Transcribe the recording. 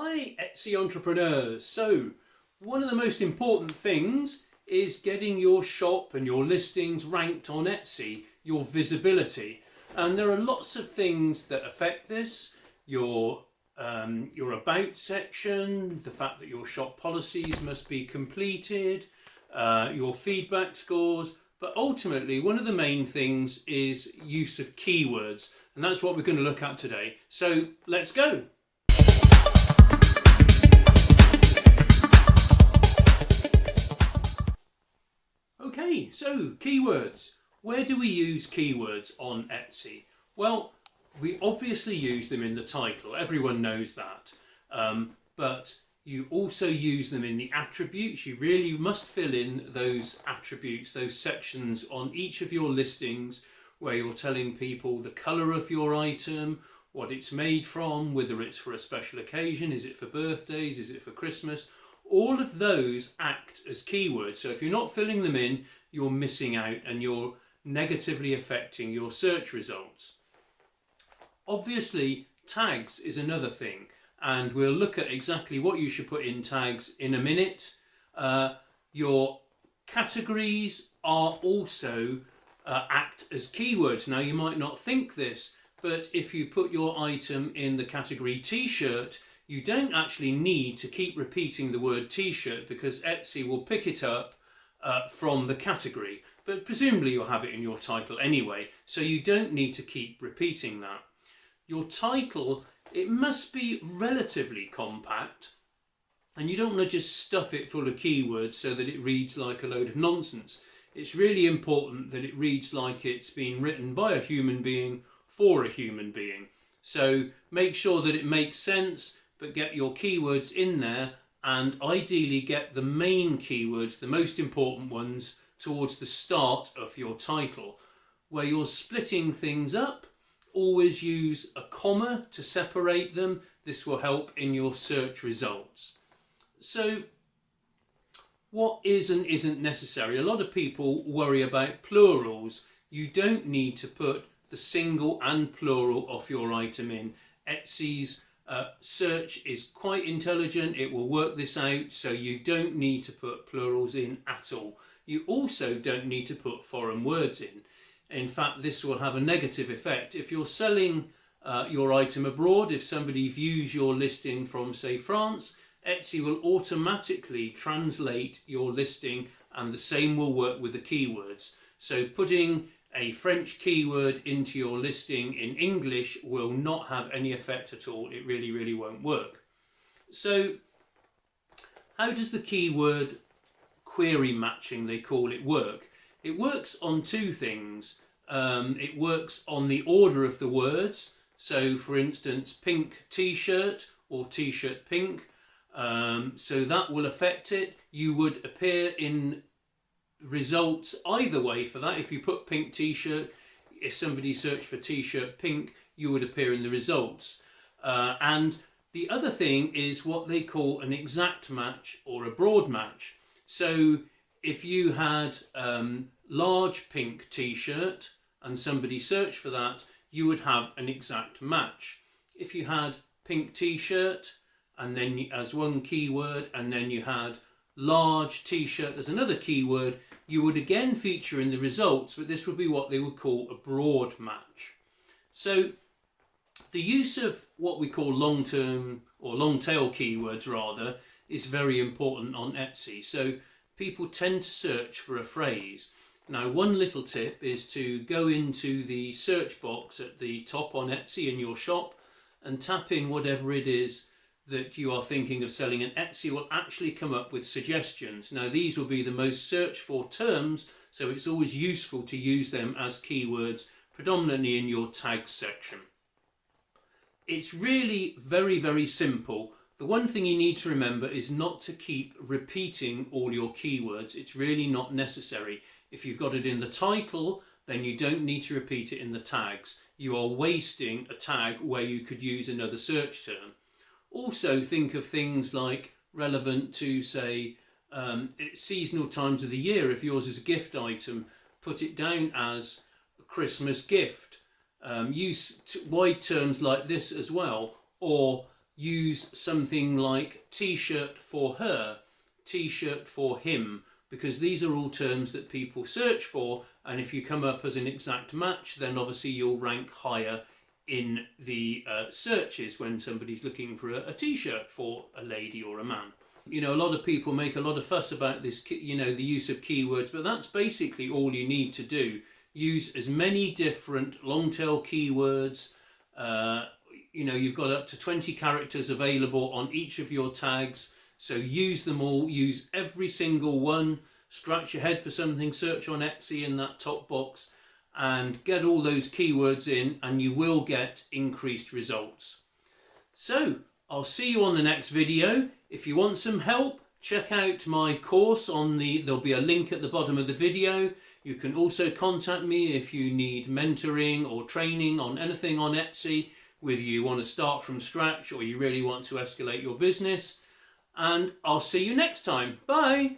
Hi Etsy entrepreneurs. So one of the most important things is getting your shop and your listings ranked on Etsy, your visibility. And there are lots of things that affect this. Your about section, the fact that your shop policies must be completed, your feedback scores, but ultimately one of the main things is use of keywords, and that's what we're going to look at today. So let's go. Okay, so keywords. Where do we use keywords on Etsy? Well, we obviously use them in the title. Everyone knows that. But you also use them in the attributes. You really must fill in those attributes, those sections on each of your listings where you're telling people the colour of your item, what it's made from, whether it's for a special occasion, is it for birthdays, is it for Christmas? All of those act as keywords. So if you're not filling them in, you're missing out and you're negatively affecting your search results. Obviously, tags is another thing, and we'll look at exactly what you should put in tags in a minute. Your categories are also act as keywords. Now, you might not think this, but if you put your item in the category t-shirt, you don't actually need to keep repeating the word t-shirt because Etsy will pick it up from the category. But presumably you'll have it in your title anyway, so you don't need to keep repeating that. Your title, it must be relatively compact, and you don't want to just stuff it full of keywords so that it reads like a load of nonsense. It's really important that it reads like it's been written by a human being for a human being. So make sure that it makes sense, but get your keywords in there, and ideally get the main keywords, the most important ones, towards the start of your title. Where you're splitting things up, always use a comma to separate them. This will help in your search results. So what is and isn't necessary? A lot of people worry about plurals. You don't need to put the single and plural of your item in. Etsy's search is quite intelligent. It will work this out, so you don't need to put plurals in at all. You also don't need to put foreign words in. In fact, this will have a negative effect. If you're selling your item abroad, if somebody views your listing from, say, France, Etsy will automatically translate your listing, and the same will work with the keywords. So putting a French keyword into your listing in English will not have any effect at all. It really won't work. So how does the keyword query matching, they call it, work? It works on two things. It works on the order of the words. So for instance, pink t-shirt or t-shirt pink. So that will affect it. You would appear in results either way for that. If you put pink t-shirt, if somebody searched for t-shirt pink, you would appear in the results. And the other thing is what they call an exact match or a broad match. So if you had large pink t-shirt and somebody searched for that, you would have an exact match. If you had pink t-shirt and then as one keyword, and then you had large t-shirt as another keyword, you would again feature in the results, but this would be what they would call a broad match. So the use of what we call long-term or long-tail keywords rather is very important on Etsy. So people tend to search for a phrase. Now, one little tip is to go into the search box at the top on Etsy in your shop and tap in whatever it is that you are thinking of selling, and Etsy will actually come up with suggestions. Now, these will be the most searched for terms, so it's always useful to use them as keywords, predominantly in your tags section. It's really very simple. The one thing you need to remember is not to keep repeating all your keywords. It's really not necessary. If you've got it in the title, then you don't need to repeat it in the tags. You are wasting a tag where you could use another search term. Also think of things like relevant to, say, seasonal times of the year. If yours is a gift item, put it down as a Christmas gift. Use wide terms like this as well, or use something like t-shirt for her, t-shirt for him, because these are all terms that people search for, and if you come up as an exact match, then obviously you'll rank higher in the searches when somebody's looking for a t-shirt for a lady or a man. You know, a lot of people make a lot of fuss about this, you know, the use of keywords, but that's basically all you need to do. Use as many different long tail keywords. You know, you've got up to 20 characters available on each of your tags, so use them all, use every single one, scratch your head for something, search on Etsy in that top box, and get all those keywords in, and you will get increased results. So I'll see you on the next video. If you want some help, check out my course there'll be a link at the bottom of the video. You can also contact me if you need mentoring or training on anything on Etsy, whether you want to start from scratch or you really want to escalate your business. And I'll see you next time. Bye.